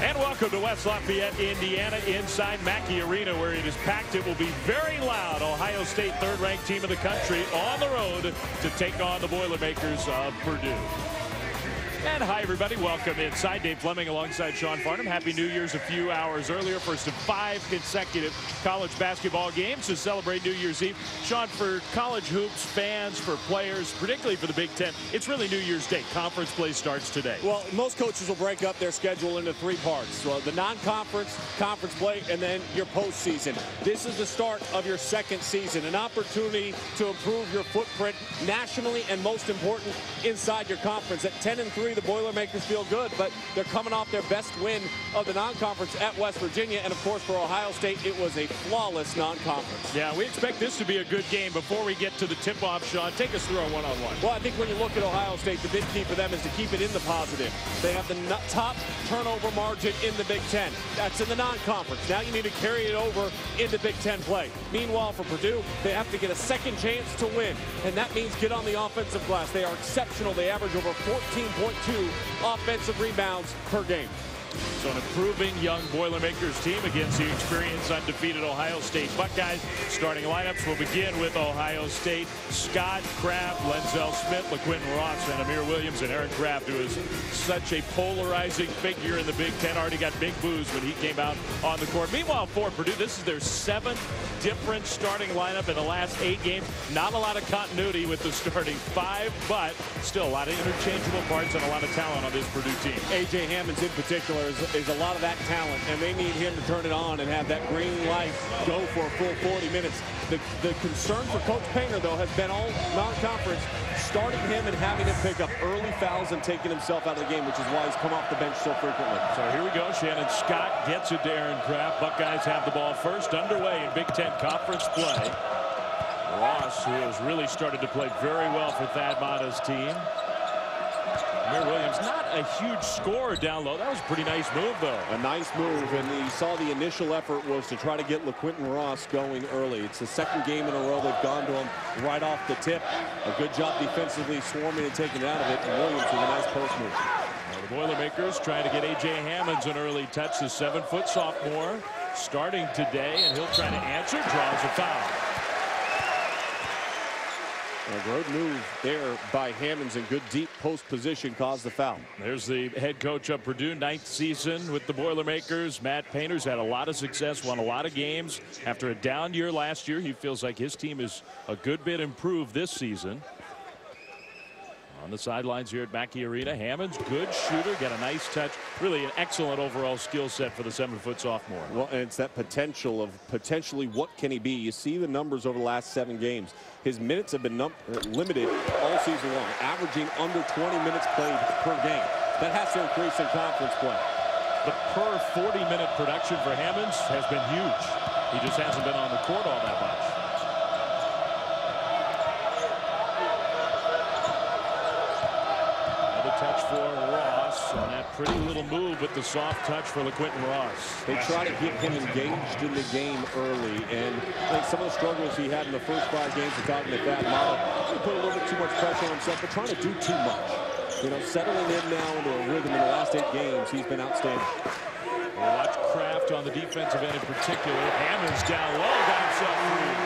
And welcome to West Lafayette, Indiana, inside Mackey Arena, where it is packed. It will be very loud. Ohio State, third-ranked team in the country, on the road to take on the Boilermakers of Purdue. And hi, everybody. Welcome inside. Dave Fleming alongside Sean Farnham. Happy New Year's a few hours earlier. First of 5 consecutive college basketball games to celebrate New Year's Eve. Sean, for college hoops fans, for players, particularly for the Big Ten, it's really New Year's Day. Conference play starts today. Well, most coaches will break up their schedule into 3 parts. So the non-conference, conference play, and then your postseason. This is the start of your second season. An opportunity to improve your footprint nationally and, most important, inside your conference. At 10-3, the Boilermakers feel good, but they're coming off their best win of the non-conference at West Virginia. And, of course, for Ohio State, it was a flawless non-conference. Yeah, we expect this to be a good game. Before we get to the tip-off, Sean, take us through our one-on-one. Well, I think when you look at Ohio State, the big key for them is to keep it in the positive. They have the top turnover margin in the Big Ten. That's in the non-conference. Now you need to carry it over into Big Ten play. Meanwhile, for Purdue, they have to get a second chance to win, and that means get on the offensive glass. They are exceptional. They average over 14.2 offensive rebounds per game. So an improving young Boilermakers team against the experienced undefeated Ohio State Buckeyes. Starting lineups will begin with Ohio State: Scott, Kraft, Lenzel Smith, LaQuinton Ross, and Amir Williams. And Aaron Kraft, who is such a polarizing figure in the Big Ten, already got big boos when he came out on the court. Meanwhile, for Purdue, this is their 7th different starting lineup in the last 8 games. Not a lot of continuity with the starting 5, but still a lot of interchangeable parts and a lot of talent on this Purdue team. A.J. Hammons in particular is a lot of that talent, and they need him to turn it on and have that green light go for a full 40 minutes. The concern for Coach Painter, though, has been all non-conference, starting him and having him pick up early fouls and taking himself out of the game, which is why he's come off the bench so frequently. So here we go. Shannon Scott gets it to Aaron Kraft. Buckeyes have the ball first, underway in Big Ten conference play. Ross, who has really started to play very well for Thad Matta's team. Amir Williams, not a huge scorer down low. That was a pretty nice move, though. A nice move, and you saw the initial effort was to try to get LaQuinton Ross going early. It's the 2nd game in a row they've gone to him right off the tip. A good job defensively, swarming and taking it out of it, and Williams with a nice post move. Now the Boilermakers trying to get A.J. Hammons an early touch. The 7-foot sophomore starting today, and he'll try to answer, draws a foul. A great move there by Hammons, and good deep post position caused the foul. There's the head coach of Purdue, 9th season with the Boilermakers. Matt Painter's had a lot of success, won a lot of games. After a down year last year, he feels like his team is a good bit improved this season. On the sidelines here at Mackey Arena, Hammons, good shooter, got a nice touch. Really an excellent overall skill set for the 7-foot sophomore. Well, and it's that potential of potentially what can he be. You see the numbers over the last 7 games. His minutes have been limited all season long, averaging under 20 minutes played per game. That has to increase in conference play. The per 40-minute production for Hammons has been huge. He just hasn't been on the court all that much. Touch for Ross on that pretty little move with the soft touch for LaQuinton Ross. They try to get him engaged in the game early, and I think some of the struggles he had in the first 5 games of talking to Thad Matta, he put a little bit too much pressure on himself, but trying to do too much. You know, settling in now into a rhythm in the last 8 games, he's been outstanding. We'll watch Kraft on the defensive end in particular. Hammons down low, got himself free.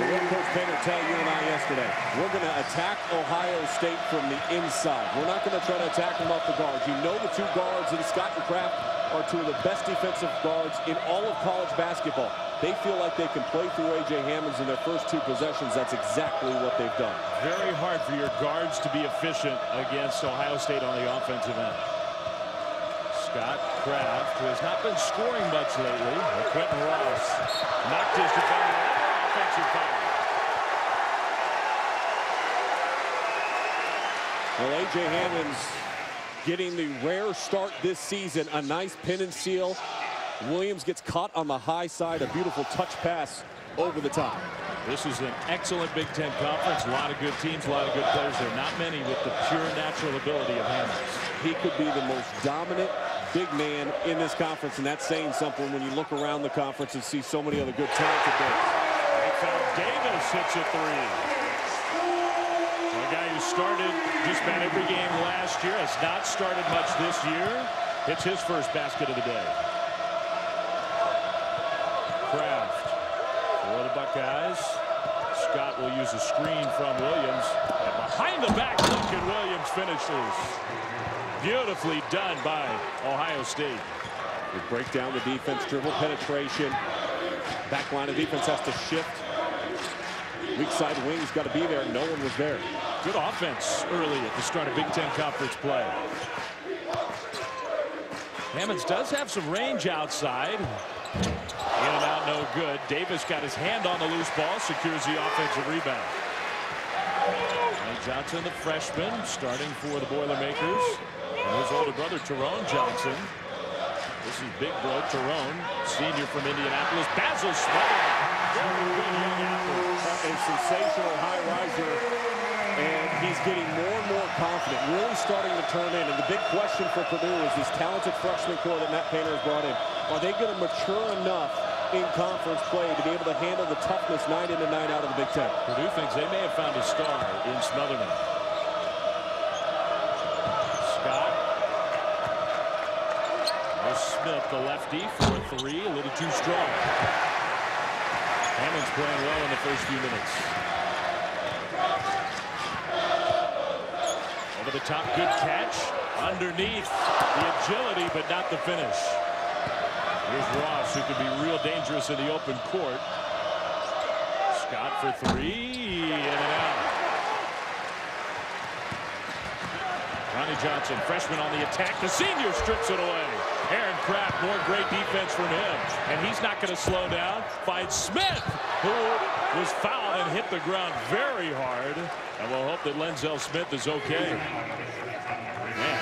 What did Coach Painter tell you and I yesterday? We're going to attack Ohio State from the inside. We're not going to try to attack them off the guards. You know the 2 guards in Scott and Kraft are 2 of the best defensive guards in all of college basketball. They feel like they can play through A.J. Hammons in their first 2 possessions. That's exactly what they've done. Very hard for your guards to be efficient against Ohio State on the offensive end. Scott Kraft, who has not been scoring much lately. Quentin Ross knocked his defender out. Offensive foul. Well, A.J. Hammons getting the rare start this season. A nice pin and seal. Williams gets caught on the high side. A beautiful touch pass over the top. This is an excellent Big Ten conference. A lot of good teams, a lot of good players. There are not many with the pure natural ability of Hammons. He could be the most dominant big man in this conference, and that's saying something when you look around the conference and see so many other good talented bigs. Davis hits a 3. A guy who started just about every game last year, has not started much this year. hits his first basket of the day. Kraft for the Buckeyes. Scott will use a screen from Williams. And behind the back look, and Williams finishes. Beautifully done by Ohio State. They break down the defense, dribble penetration. Back line of defense has to shift. Weak side wing's got to be there. No one was there. Good offense early at the start of Big Ten Conference play. Hammonds does have some range outside. In and out, no good. Davis got his hand on the loose ball, secures the offensive rebound. Ronnie Johnson, the freshman, starting for the Boilermakers. And his older brother, Tyrone Johnson. This is big bro Tyrone, senior from Indianapolis. Basil Smith. A sensational high riser, and he's getting more and more confident, really starting to turn in. And the big question for Purdue is this talented freshman core that Matt Painter has brought in. Are they going to mature enough in conference play to be able to handle the toughness night in and night out of the Big Ten? Purdue thinks they may have found a star in Smotherman. Scott. There's Smith, the lefty, for three, a little too strong. Hammond's playing well in the first few minutes. Over the top, good catch. Underneath, the agility, but not the finish. Here's Ross, who could be real dangerous in the open court. Scott for three, in and out. Ronnie Johnson, freshman on the attack. The senior strips it away. Aaron Kraft, more great defense from him. And he's not going to slow down. Finds Smith, who was fouled and hit the ground very hard. And we'll hope that Lenzel Smith is okay. Man,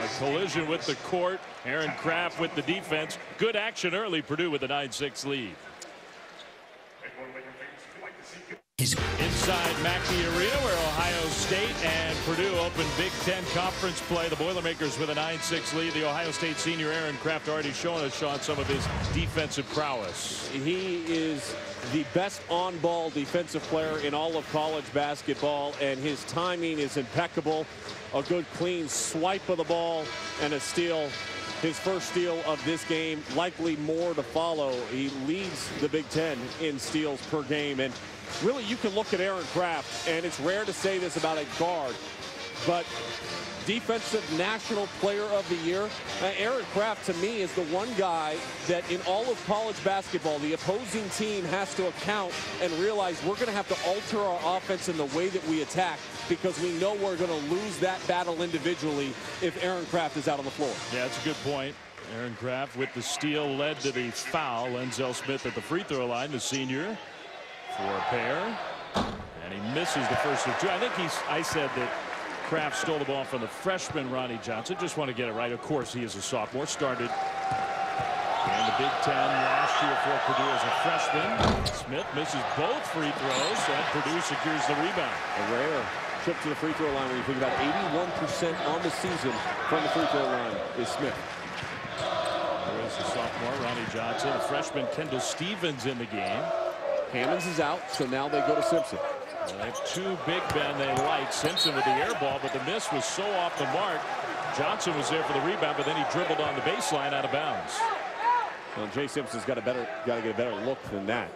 a collision with the court. Aaron Kraft with the defense. Good action early. Purdue with a 9-6 lead. Inside Mackey Arena, where Ohio State and Purdue open Big Ten Conference play. The Boilermakers with a 9-6 lead. The Ohio State senior Aaron Kraft already showing us, Sean, some of his defensive prowess. He is the best on-ball defensive player in all of college basketball, and his timing is impeccable. A good clean swipe of the ball and a steal. His first steal of this game, likely more to follow. He leads the Big Ten in steals per game. And really, you can look at Aaron Kraft, and it's rare to say this about a guard, but defensive national player of the year, Aaron Kraft, to me, is the one guy that in all of college basketball, the opposing team has to account and realize we're going to have to alter our offense in the way that we attack, because we know we're going to lose that battle individually if Aaron Kraft is out on the floor. Yeah, that's a good point. Aaron Kraft with the steal led to the foul. Lenzel Smith at the free throw line, the senior, for a pair. And he misses the first of two. I think I said that Kraft stole the ball from the freshman Ronnie Johnson. Just want to get it right. Of course, he is a sophomore. Started in the Big Ten last year for Purdue as a freshman. Smith misses both free throws, and Purdue secures the rebound. A rare trip to the free throw line when you think about 81% on the season from the free throw line is Smith. There is the sophomore Ronnie Johnson. A freshman Kendall Stevens in the game. Hammonds is out, so now they go to Simpson. They have two big men they like. Simpson with the air ball, but the miss was so off the mark. Johnson was there for the rebound, but then he dribbled on the baseline out of bounds. Well, Jay Simpson's got to get a better look than that.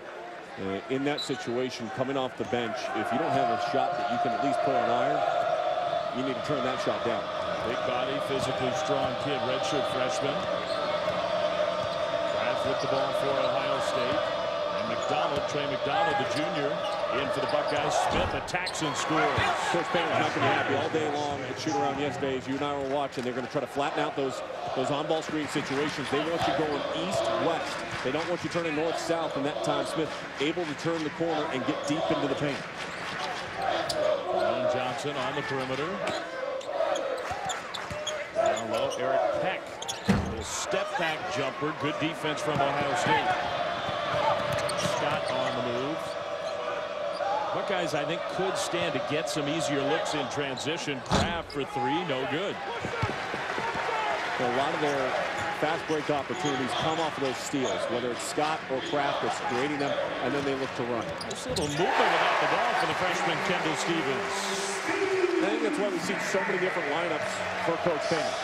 In that situation, coming off the bench, if you don't have a shot that you can at least put on iron, you need to turn that shot down. Big body, physically strong kid, redshirt freshman. Kraft with the ball for Ohio State. Trey McDonald, the junior, in for the Buckeyes. Smith attacks and scores. Coach Painter's not going to be happy all day long at shoot-around yesterday. As you and I were watching, they're going to try to flatten out those on-ball screen situations. They want you going east-west. They don't want you turning north-south, and that time Smith able to turn the corner and get deep into the paint. Ron Johnson on the perimeter. Down low, Eric Peck. A little step-back jumper. Good defense from Ohio State. Scott on the move. Buckeyes, I think, could stand to get some easier looks in transition. Kraft for three, no good. So a lot of their fast break opportunities come off of those steals, whether it's Scott or Kraft that's creating them, and then they look to run. This little movement without the ball for the freshman Kendall Stevens. I think that's why we see so many different lineups for Coach Painter.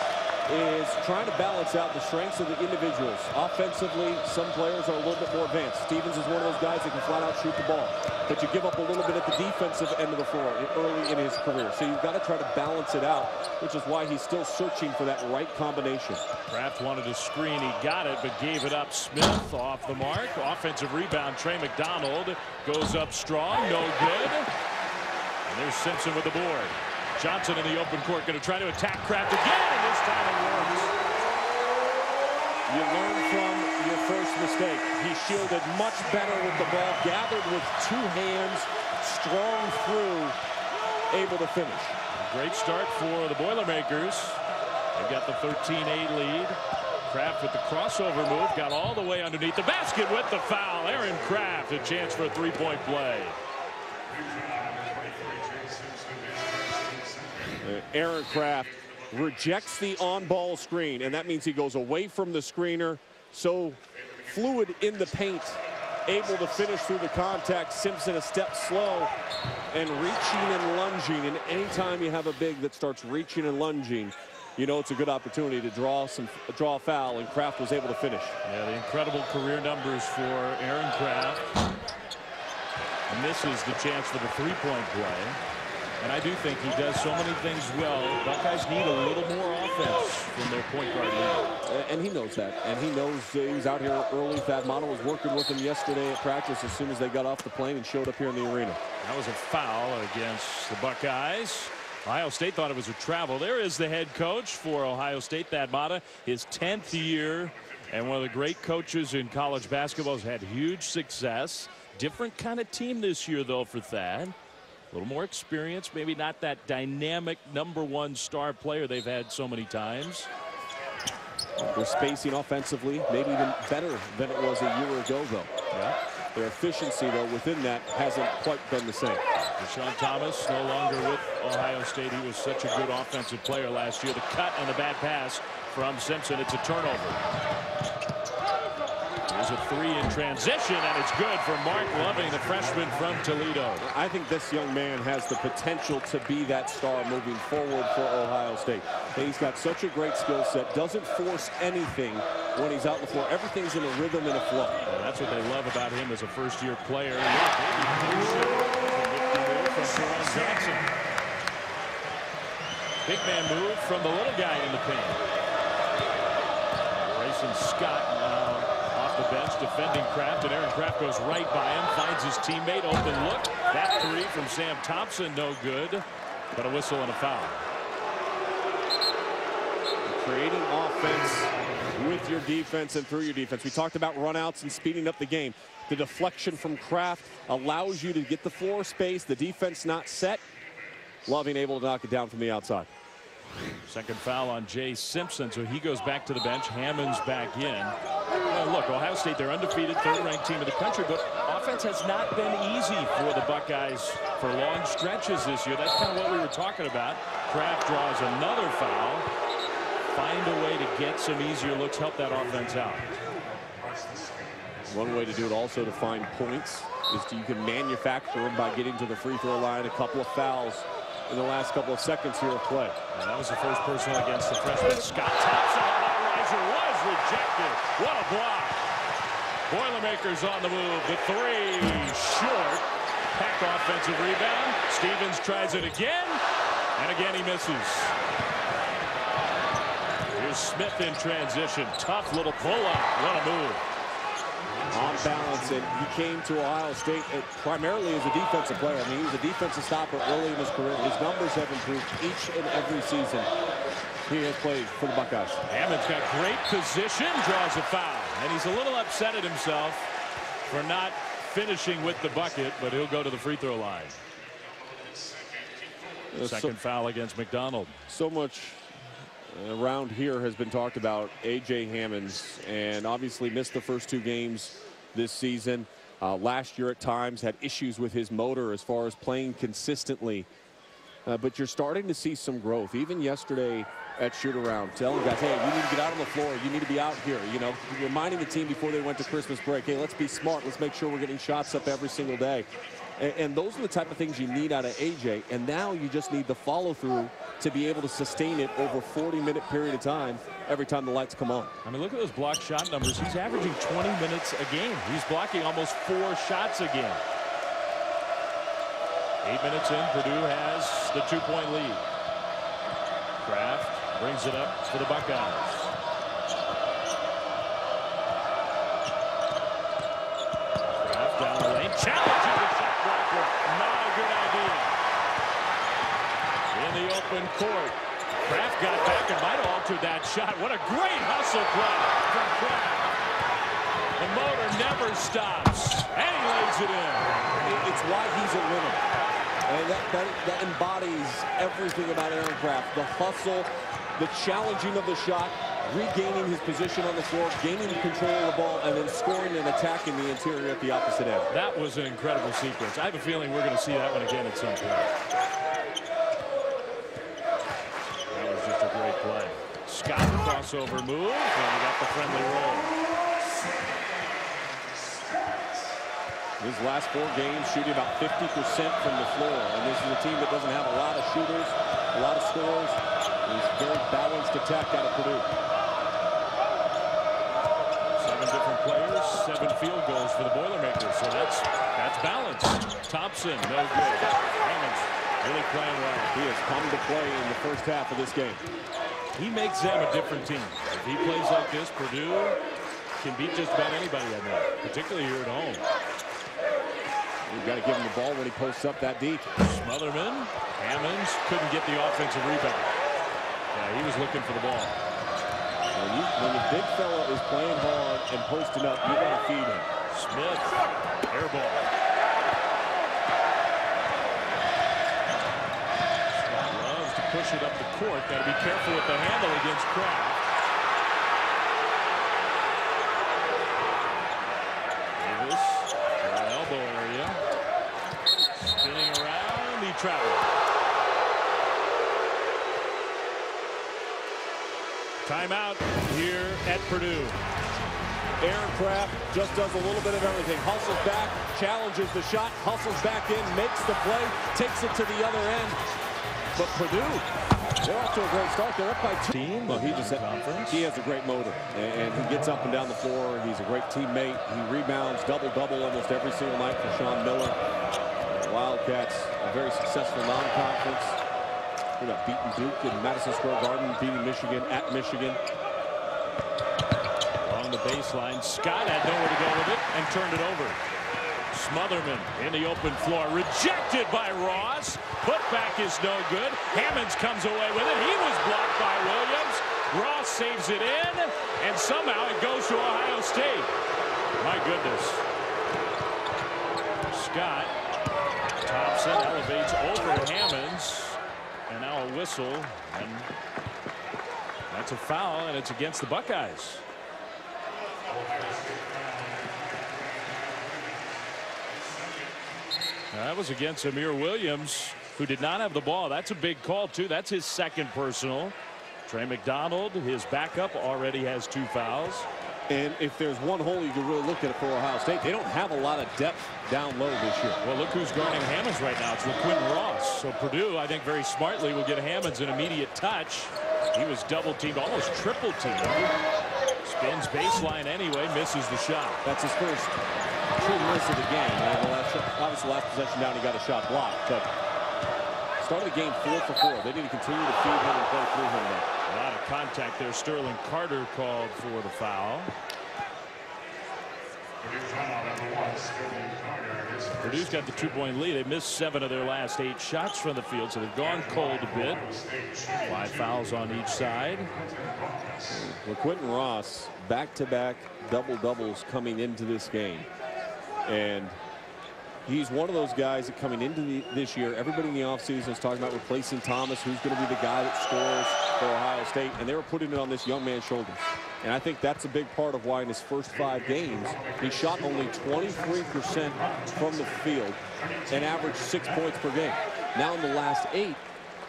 is trying to balance out the strengths of the individuals. Offensively, some players are a little bit more advanced. Stevens is one of those guys that can flat out shoot the ball, but you give up a little bit at the defensive end of the floor early in his career. So you've got to try to balance it out, which is why he's still searching for that right combination. Kraft wanted to screen. He got it, but gave it up. Smith off the mark. Offensive rebound. Trey McDonald goes up strong. No good. And there's Simpson with the board. Johnson in the open court, going to try to attack Kraft again, and this time it works. You learn from your first mistake. He shielded much better with the ball, gathered with two hands, strong through, able to finish. Great start for the Boilermakers. They've got the 13-8 lead. Kraft with the crossover move, got all the way underneath the basket with the foul. Aaron Kraft, a chance for a three-point play. Aaron Kraft rejects the on-ball screen, and that means he goes away from the screener. So fluid in the paint, able to finish through the contact. Simpson a step slow and reaching and lunging. And anytime you have a big that starts reaching and lunging, you know it's a good opportunity to draw a foul, and Kraft was able to finish. Yeah, the incredible career numbers for Aaron Kraft. And this is the chance for the three-point play. And I do think he does so many things well. Buckeyes need a little more offense from their point guard leader. And he knows that. And he knows he was out here early. Thad Matta was working with him yesterday at practice as soon as they got off the plane and showed up here in the arena. That was a foul against the Buckeyes. Ohio State thought it was a travel. There is the head coach for Ohio State, Thad Matta, his 10th year. And one of the great coaches in college basketball, has had huge success. Different kind of team this year, though, for Thad. A little more experience, maybe not that dynamic #1 star player they've had so many times. Their spacing offensively, maybe even better than it was a year ago, though. Yeah. Their efficiency, though, within that hasn't quite been the same. Deshaun Thomas no longer with Ohio State. He was such a good offensive player last year. The cut and the bad pass from Simpson. It's a turnover. There's a three in transition, and it's good for Mark Loving, the freshman from Toledo. I think this young man has the potential to be that star moving forward for Ohio State. He's got such a great skill set, doesn't force anything when he's out on the floor. Everything's in a rhythm and a flow. Well, that's what they love about him as a first-year player. Johnson. Big man move from the little guy in the paint. Grayson Scott now off the bench defending Kraft, and Aaron Kraft goes right by him, finds his teammate, open look. That three from Sam Thompson, no good, but a whistle and a foul. Creating offense with your defense and through your defense. We talked about runouts and speeding up the game. The deflection from Kraft allows you to get the floor space, the defense not set. Loving able to knock it down from the outside. Second foul on Jay Simpson, so he goes back to the bench. Hammond's back in. Look, Ohio State, they're undefeated, third-ranked team in the country, but offense has not been easy for the Buckeyes for long stretches this year. That's kind of what we were talking about. Kraft draws another foul. Find a way to get some easier looks, help that offense out. One way to do it also to find points is you can manufacture them by getting to the free throw line. A couple of fouls in the last couple of seconds here of play. And that was the first personal against the freshman. Scott Thompson on that riser was rejected. What a block. Boilermakers on the move. The three short. Pack offensive rebound. Stevens tries it again. And again he misses. Here's Smith in transition. Tough little pull-up. What a move. On balance, and he came to Ohio State primarily as a defensive player. I mean, he was a defensive stopper early in his career. His numbers have improved each and every season he has played for the Buckeyes. Hammond's got great position, draws a foul. And he's a little upset at himself for not finishing with the bucket, but he'll go to the free throw line. Second foul against McDonald. So much around here has been talked about A.J. Hammonds, and obviously missed the first two games this season. Last year at times had issues with his motor as far as playing consistently. But you're starting to see some growth. Even yesterday at shoot-around, telling guys, hey, you need to get out on the floor. You need to be out here. You know, reminding the team before they went to Christmas break, hey, let's be smart. Let's make sure we're getting shots up every single day. And those are the type of things you need out of AJ. And now you just need the follow-through to be able to sustain it over a 40-minute period of time every time the lights come on. I mean, look at those block shot numbers. He's averaging 20 minutes a game. He's blocking almost 4 shots a game. 8 minutes in, Purdue has the 2-point lead. Kraft brings it up for the Buckeyes. Kraft down the lane, challenging the shot blocker. Not a good idea. In the open court, Kraft got back and might have altered that shot. What a great hustle play from Kraft. The motor never stops, and he lays it in. It's why he's a winner. And that embodies everything about Aaron Kraft. The hustle, the challenging of the shot, regaining his position on the floor, gaining control of the ball, and then scoring and attacking the interior at the opposite end. That was an incredible sequence. I have a feeling we're going to see that one again at some point. That was just a great play. Scott crossover move, and he got the friendly roll. His last 4 games shooting about 50% from the floor. And this is a team that doesn't have a lot of shooters, a lot of scorers. It's a very balanced attack out of Purdue. 7 different players, 7 field goals for the Boilermakers. So that's balance. Thompson, no good. Hammonds really playing well. He has come to play in the first half of this game. He makes them a different team. If he plays like this, Purdue can beat just about anybody I know, particularly here at home. You've got to give him the ball when he posts up that deep. Smotherman, Hammonds couldn't get the offensive rebound. Yeah, he was looking for the ball. When the big fella is playing hard and posting up, you got to feed him. Smith, air ball. Scott loves to push it up the court. Got to be careful with the handle against Kraft. Travel. Timeout here at Purdue. Aaron Kraft just does a little bit of everything. Hustles back, challenges the shot, hustles back in, makes the play, takes it to the other end. But Purdue, they're off to a great start. They're up by 2. Well, he has a great motor, and he gets up and down the floor. He's a great teammate. He rebounds, double-double almost every single night for Sean Miller. Wildcats, a very successful non-conference. We got beating Duke in Madison Square Garden, beating Michigan at Michigan. Along the baseline, Scott had nowhere to go with it and turned it over. Smotherman in the open floor, rejected by Ross. Putback is no good. Hammonds comes away with it. He was blocked by Williams. Ross saves it in, and somehow it goes to Ohio State. My goodness. Scott. Thompson elevates over Hammonds, and now a whistle, and that's a foul, and it's against the Buckeyes. Now, that was against Amir Williams, who did not have the ball. That's a big call, too. That's his 2nd personal. Trey McDonald, his backup, already has 2 fouls. And if there's one hole you can really look at it for Ohio State, they don't have a lot of depth down low this year. Well, look who's guarding Hammonds right now. It's LaQuinn Ross. So Purdue, I think very smartly, will get Hammonds an immediate touch. He was double-teamed, almost triple-teamed. Spins baseline anyway, misses the shot. That's his first true miss of the game. Obviously, last possession down, he got a shot blocked. But started the game 4 for 4. They need to continue to feed him and play through him now. A lot of contact there. Sterling Carter called for the foul. Purdue's got the 2-point lead. They missed 7 of their last 8 shots from the field, so they've gone cold a bit. 5 fouls on each side. LaQuinn Ross, back-to-back double-doubles coming into this game. And he's one of those guys that coming into this year, everybody in the offseason is talking about replacing Thomas, who's going to be the guy that scores for Ohio State, and they were putting it on this young man's shoulders. And I think that's a big part of why in his first 5 games, he shot only 23% from the field and averaged 6 points per game. Now in the last 8,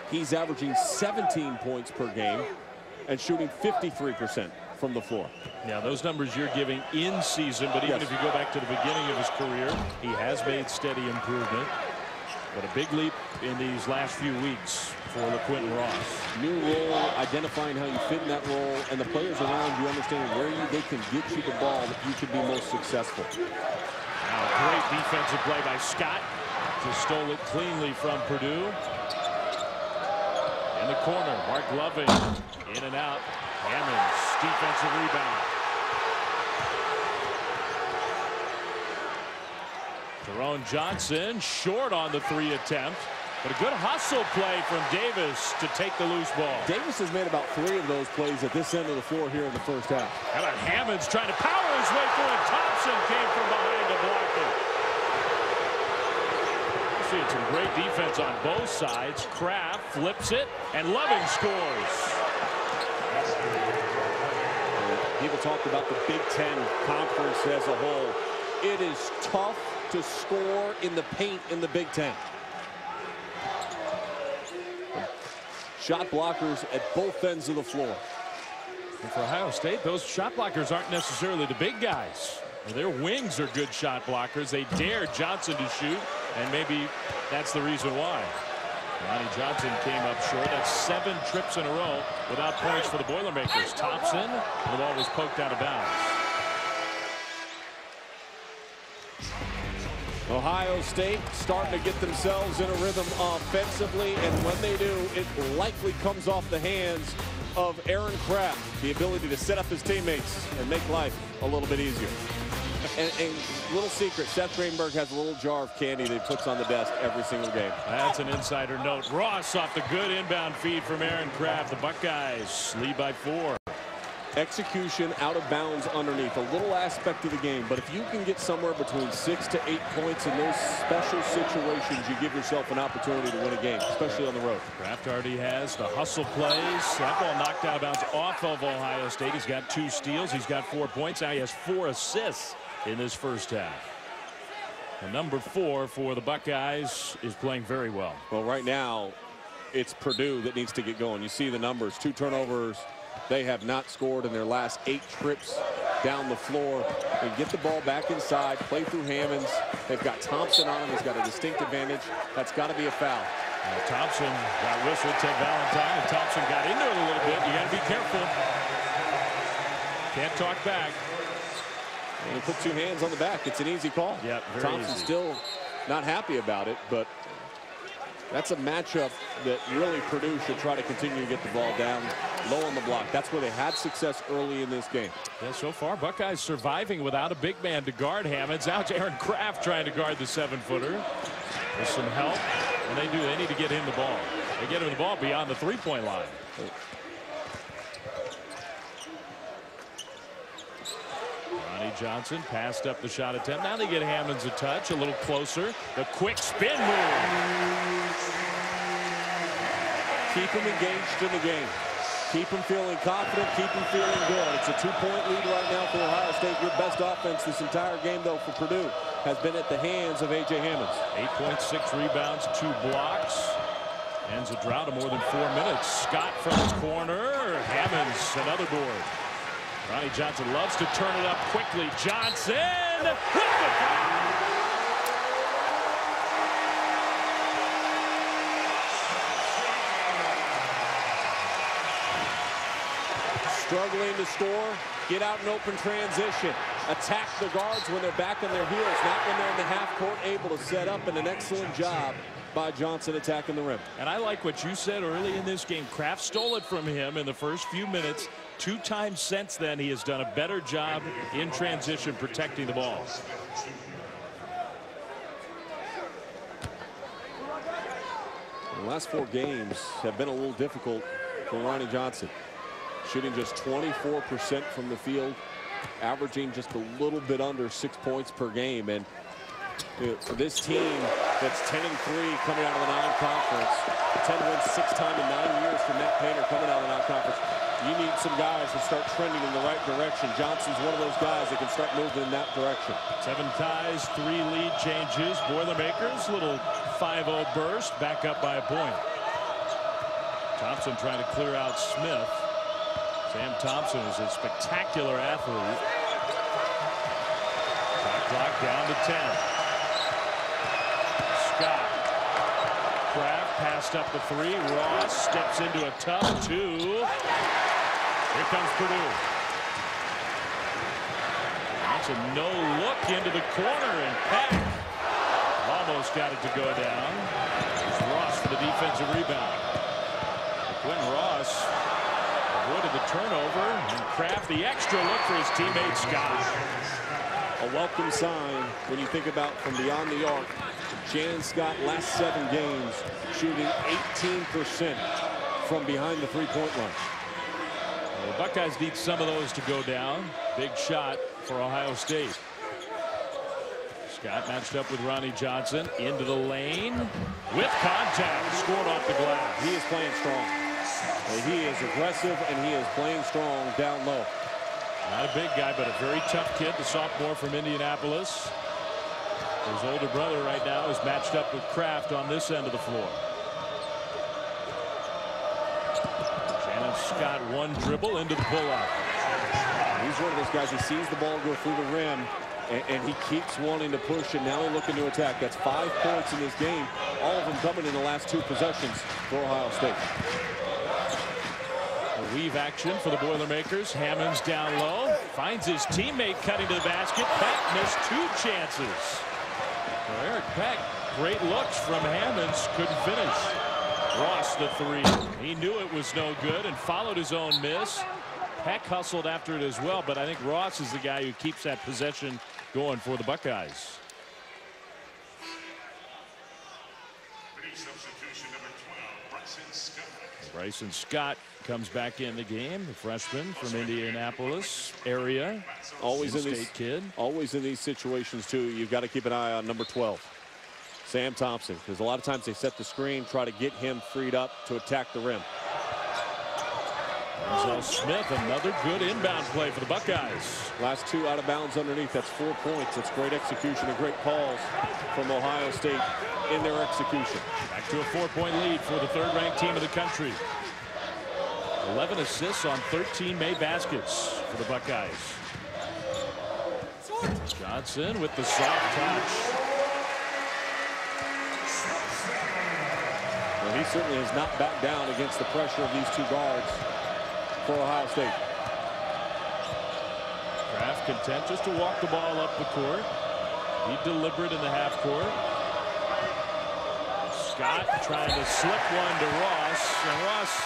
he's averaging 17 points per game and shooting 53% from the floor. Yeah, those numbers you're giving in season, but even if you go back to the beginning of his career, he has made steady improvement. But a big leap in these last few weeks for LaQuinton Ross. New role, identifying how you fit in that role, and the players around you understanding where they can get you the ball that you can be most successful. Now, great defensive play by Scott. Just stole it cleanly from Purdue. In the corner, Mark Loving in and out. Hammonds, defensive rebound. Jerome Johnson short on the 3 attempt, but a good hustle play from Davis to take the loose ball. Davis has made about 3 of those plays at this end of the floor here in the first half. How about Hammonds trying to power his way through it? Thompson came from behind to block it. Seeing some great defense on both sides. Kraft flips it, and Loving scores. People talked about the Big Ten Conference as a whole. It is tough to score in the paint in the Big Ten. Shot blockers at both ends of the floor. And for Ohio State, those shot blockers aren't necessarily the big guys. Their wings are good shot blockers. They dare Johnson to shoot, and maybe that's the reason why. Ronnie Johnson came up short. That's 7 trips in a row without points for the Boilermakers. Thompson, and the ball was poked out of bounds. Ohio State starting to get themselves in a rhythm offensively, and when they do, it likely comes off the hands of Aaron Kraft. The ability to set up his teammates and make life a little bit easier. And little secret, Seth Greenberg has a little jar of candy that he puts on the desk every single game. That's an insider note. Ross off the good inbound feed from Aaron Kraft. The Buckeyes lead by 4. Execution out of bounds underneath, a little aspect of the game, but if you can get somewhere between 6 to 8 points in those special situations, you give yourself an opportunity to win a game, especially on the road. Kraft already has the hustle plays. That ball knocked out of bounds off of Ohio State. He's got 2 steals. He's got 4 points. Now he has 4 assists in this first half. And number 4 for the Buckeyes is playing very well. Well, right now, it's Purdue that needs to get going. You see the numbers, 2 turnovers. They have not scored in their last 8 trips down the floor. They get the ball back inside, play through Hammonds. They've got Thompson on him. He's got a distinct advantage. That's got to be a foul. Thompson got whistled, Ted Valentine, and Thompson got into it a little bit. You got to be careful. Can't talk back. And he put 2 hands on the back. It's an easy call. Yeah, Thompson's still not happy about it, but that's a matchup that really Purdue should try to continue to get the ball down low on the block. That's where they had success early in this game. Yeah, so far Buckeyes surviving without a big man to guard Hammonds. Now it's Aaron Kraft trying to guard the 7-footer. With some help, and they need to get him the ball. They get him the ball beyond the 3-point line. Ronnie Johnson passed up the shot attempt. Now they get Hammonds a touch, a little closer. The quick spin move. Keep him engaged in the game. Keep him feeling confident. Keep him feeling good. It's a 2-point lead right now for Ohio State. Your best offense this entire game, though, for Purdue has been at the hands of A.J. Hammonds. 8.6 rebounds, 2 blocks. Ends a drought of more than 4 minutes. Scott from his corner. Hammonds, another board. Ronnie Johnson loves to turn it up quickly. Johnson with the foul. Struggling to score, get out in open transition, attack the guards when they're back on their heels, not when they're in the half court, able to set up, and an excellent job by Johnson attacking the rim. And I like what you said early in this game. Kraft stole it from him in the first few minutes. 2 times since then, he has done a better job in transition protecting the ball. The last 4 games have been a little difficult for Ronnie Johnson. Shooting just 24% from the field, averaging just a little bit under 6 points per game. And for this team that's 10-3 coming out of the non-conference, 10 wins 6 times in 9 years from Matt Painter coming out of the non-conference, you need some guys to start trending in the right direction. Johnson's one of those guys that can start moving in that direction. 7 ties, 3 lead changes. Boilermakers, little 5-0 burst, back up by a point. Thompson trying to clear out Smith. Sam Thompson is a spectacular athlete. Shot clock down to 10. Scott. Kraft passed up the 3. Ross steps into a tough 2. Here comes Purdue. That's a no look into the corner, and Peck almost got it to go down. It's Ross for the defensive rebound. Quinn Ross avoided the turnover, and Kraft the extra look for his teammate Scott. A welcome sign when you think about from beyond the arc. Jan Scott last 7 games shooting 18% from behind the three-point line. Well, the Buckeyes need some of those to go down. Big shot for Ohio State. Scott matched up with Ronnie Johnson into the lane with contact, scored off the glass. He is playing strong. He is aggressive and he is playing strong down low. Not a big guy, but a very tough kid, the sophomore from Indianapolis. His older brother right now is matched up with Kraft on this end of the floor. Shannon Scott, one dribble into the pull-up. He's one of those guys who sees the ball go through the rim, and he keeps wanting to push, and now looking to attack. That's 5 points in this game, all of them coming in the last 2 possessions for Ohio State. A weave action for the Boilermakers. Hammonds down low, finds his teammate cutting to the basket. Peck missed 2 chances. So Eric Peck, great looks from Hammonds, couldn't finish. Ross the 3. He knew it was no good and followed his own miss. Peck hustled after it as well, but I think Ross is the guy who keeps that possession going for the Buckeyes. Substitution number 12, Bryson Scott comes back in the game, the freshman from Indianapolis area. Always in these situations too, you've got to keep an eye on number 12, Sam Thompson, because a lot of times they set the screen, try to get him freed up to attack the rim. Denzel Smith, another good inbound play for the Buckeyes. Last 2 out of bounds underneath. That's 4 points. That's great execution and great calls from Ohio State in their execution. Back to a 4-point lead for the 3rd-ranked team of the country. 11 assists on 13 made baskets for the Buckeyes. Johnson with the soft touch. Well, he certainly has not backed down against the pressure of these 2 guards for Ohio State. Kraft content just to walk the ball up the court. Be deliberate in the half court. Scott trying to slip one to Ross, and Ross,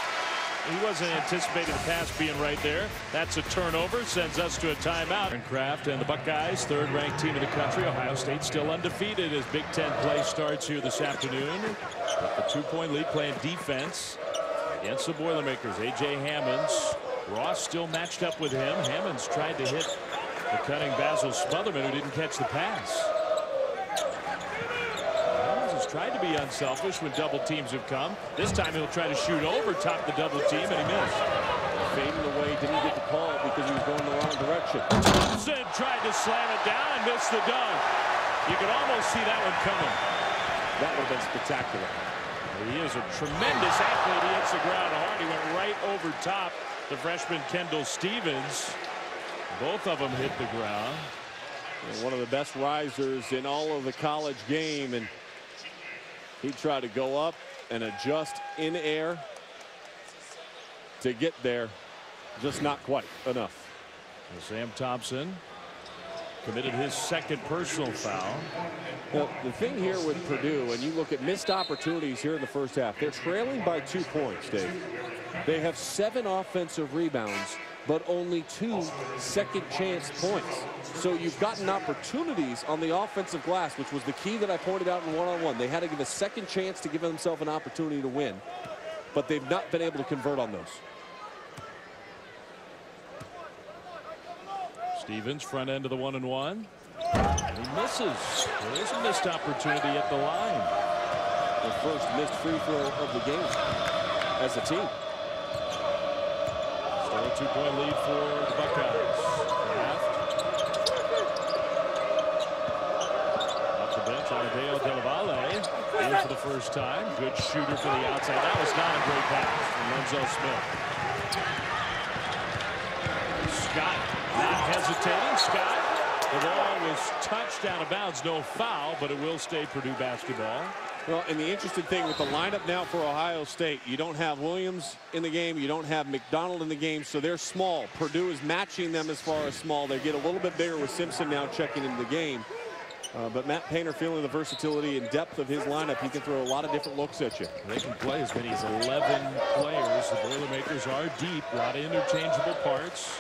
he wasn't anticipating the pass being right there. That's a turnover, sends us to a timeout. And Kraft and the Buckeyes, 3rd-ranked team of the country. Ohio State still undefeated as Big Ten play starts here this afternoon. With the 2-point lead, playing defense against the Boilermakers. A.J. Hammonds. Ross still matched up with him. Hammonds tried to hit the cutting Basil Smotherman, who didn't catch the pass. Hammonds has tried to be unselfish when double teams have come. This time he'll try to shoot over top the double team, and he missed. Fading away, didn't get the call because he was going the wrong direction. Thompson tried to slam it down and missed the dunk. You could almost see that one coming. That would have been spectacular. He is a tremendous athlete. He hits the ground hard. He went right over top the freshman Kendall Stevens. Both of them hit the ground. And one of the best risers in all of the college game, and he tried to go up and adjust in air to get there, just not quite enough. And Sam Thompson committed his 2nd personal foul. Well, the thing here with Purdue, and you look at missed opportunities here in the first half, they're trailing by 2 points, Dave. They have 7 offensive rebounds, but only 2 second chance points. So you've gotten opportunities on the offensive glass, which was the key that I pointed out in one-on-one. They had to give a second chance to give themselves an opportunity to win, but they've not been able to convert on those. Stevens, front end of the 1-and-1. And he misses. There's a missed opportunity at the line. The first missed free throw of the game as a team. Still a 2-point lead for the Buckeyes. Kraft. Off the bench, Amadeo Del Valle in for the first time. Good shooter for the outside. That was not a great pass from Denzel Smith. Scott not hesitating. Scott, the ball was touched out of bounds. No foul, but it will stay Purdue basketball. Well, and the interesting thing with the lineup now for Ohio State, you don't have Williams in the game, you don't have McDonald in the game, so they're small. Purdue is matching them as far as small. They get a little bit bigger with Simpson now checking into the game. But Matt Painter, feeling the versatility and depth of his lineup, he can throw a lot of different looks at you. They can play as many as 11 players. The Boilermakers are deep, a lot of interchangeable parts.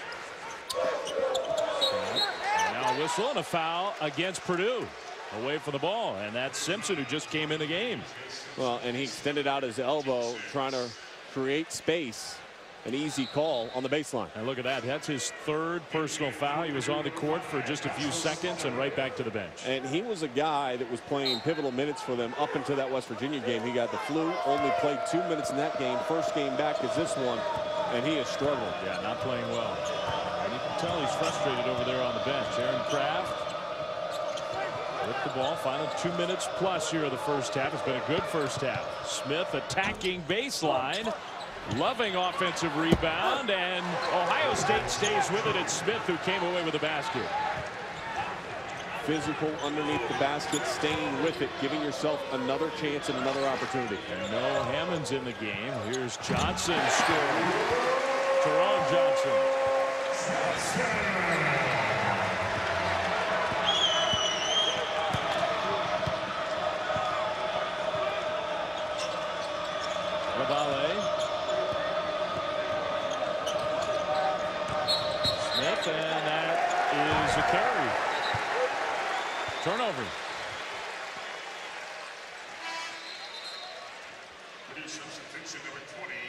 And now a whistle and a foul against Purdue. Away from the ball, and that's Simpson, who just came in the game. Well, and he extended out his elbow, trying to create space. An easy call on the baseline. And look at that. That's his third personal foul. He was on the court for just a few seconds and right back to the bench. And he was a guy that was playing pivotal minutes for them up until that West Virginia game. He got the flu, only played 2 minutes in that game. First game back is this one, and he has struggled. Yeah, not playing well. And you can tell he's frustrated over there on the bench. Aaron Craft with the ball. Final 2 minutes plus here of the first half. It's been a good first half. Smith attacking baseline. Loving offensive rebound, and Ohio State stays with it. It's Smith who came away with the basket. Physical underneath the basket, staying with it, giving yourself another chance and another opportunity. And no Hammond's in the game. Here's Johnson scoring. Jerome Johnson. And that is a carry. Turnover.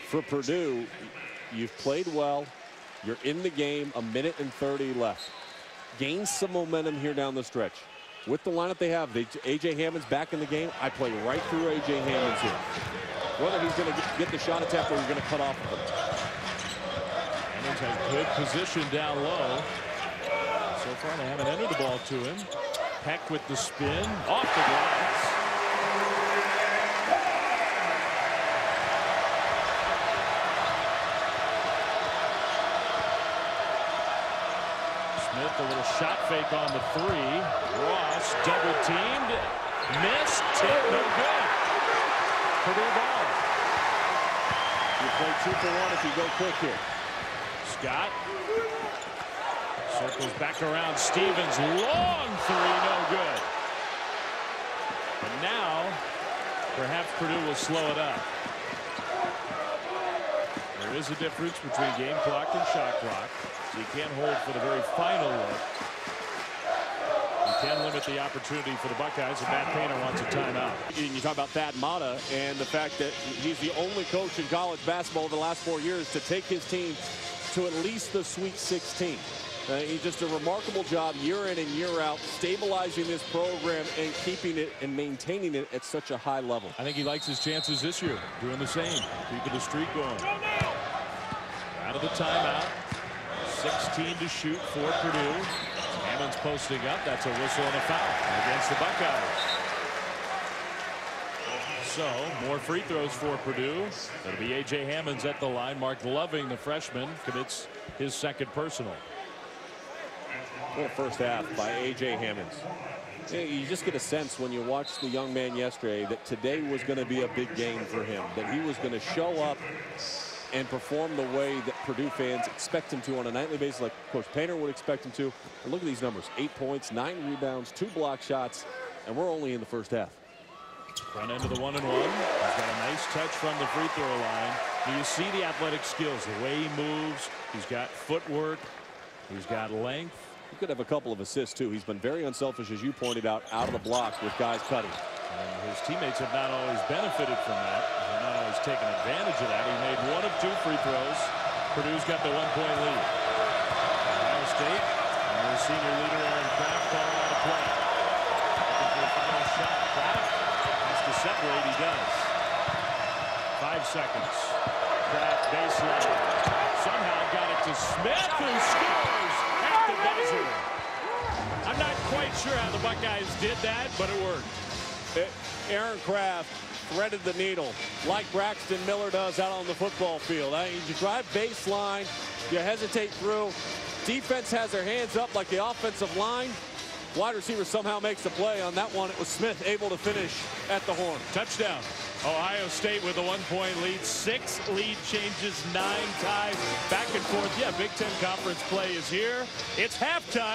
For Purdue, you've played well. You're in the game, 1 minute and 30 left. Gain some momentum here down the stretch. With the lineup they have, A.J. Hammond's back in the game. I play right through A.J. Hammond's here. Whether he's going to get the shot attempt or you're going to cut off of him. Hammond's has good position down low. So far, they haven't entered the ball to him. Peck with the spin. Off the glass. Smith, a little shot fake on the three. Ross double teamed. Missed. Tip. No good. Purdue ball. You play 2 for 1 if you go quick here. Scott circles back around. Stevens, long three, no good. And now, perhaps Purdue will slow it up. There is a difference between game clock and shot clock. So you can't hold for the very final look. You can limit the opportunity for the Buckeyes, and Matt Painter wants a timeout. You talk about Thad Matta and the fact that he's the only coach in college basketball over the last 4 years to take his team to at least the Sweet 16. He's just a remarkable job year in and year out, stabilizing this program and keeping it and maintaining it at such a high level. I think he likes his chances this year, doing the same, keeping the streak going. Out of the timeout, 16 to shoot for Purdue. Hammond's posting up. That's a whistle and a foul against the Buckeyes. So, more free throws for Purdue. That'll be A.J. Hammond's at the line. Mark Loving, the freshman, commits his second personal. What a first half by A.J. Hammond. You just get a sense when you watch the young man yesterday that today was going to be a big game for him, that he was going to show up and perform the way that Purdue fans expect him to on a nightly basis, like Coach Painter would expect him to. And look at these numbers: 8 points, 9 rebounds, 2 block shots, and we're only in the first half. Front end of the 1-and-1. He's got a nice touch from the free throw line. Do you see the athletic skills, the way he moves? He's got footwork. He's got length. He could have a couple of assists, too. He's been very unselfish, as you pointed out of the block with guys cutting. And his teammates have not always benefited from that. They're not always taking advantage of that. He made 1 of 2 free throws. Purdue's got the 1-point lead. Ohio State, and their senior leader, Aaron Craft, calling out a play. Looking for a final shot. Craft has to separate. He does. 5 seconds. Craft baseline. Somehow got it to Smith, who scores at the buzzer. I'm not quite sure how the Buckeyes did that, but it worked. Aaron Craft threaded the needle like Braxton Miller does out on the football field. You drive baseline, you hesitate through, defense has their hands up like the offensive line. Wide receiver somehow makes the play on that one. It was Smith able to finish at the horn. Touchdown. Ohio State with a 1-point lead. 6 lead changes, 9 ties. Back and forth. Yeah, Big Ten Conference play is here. It's halftime.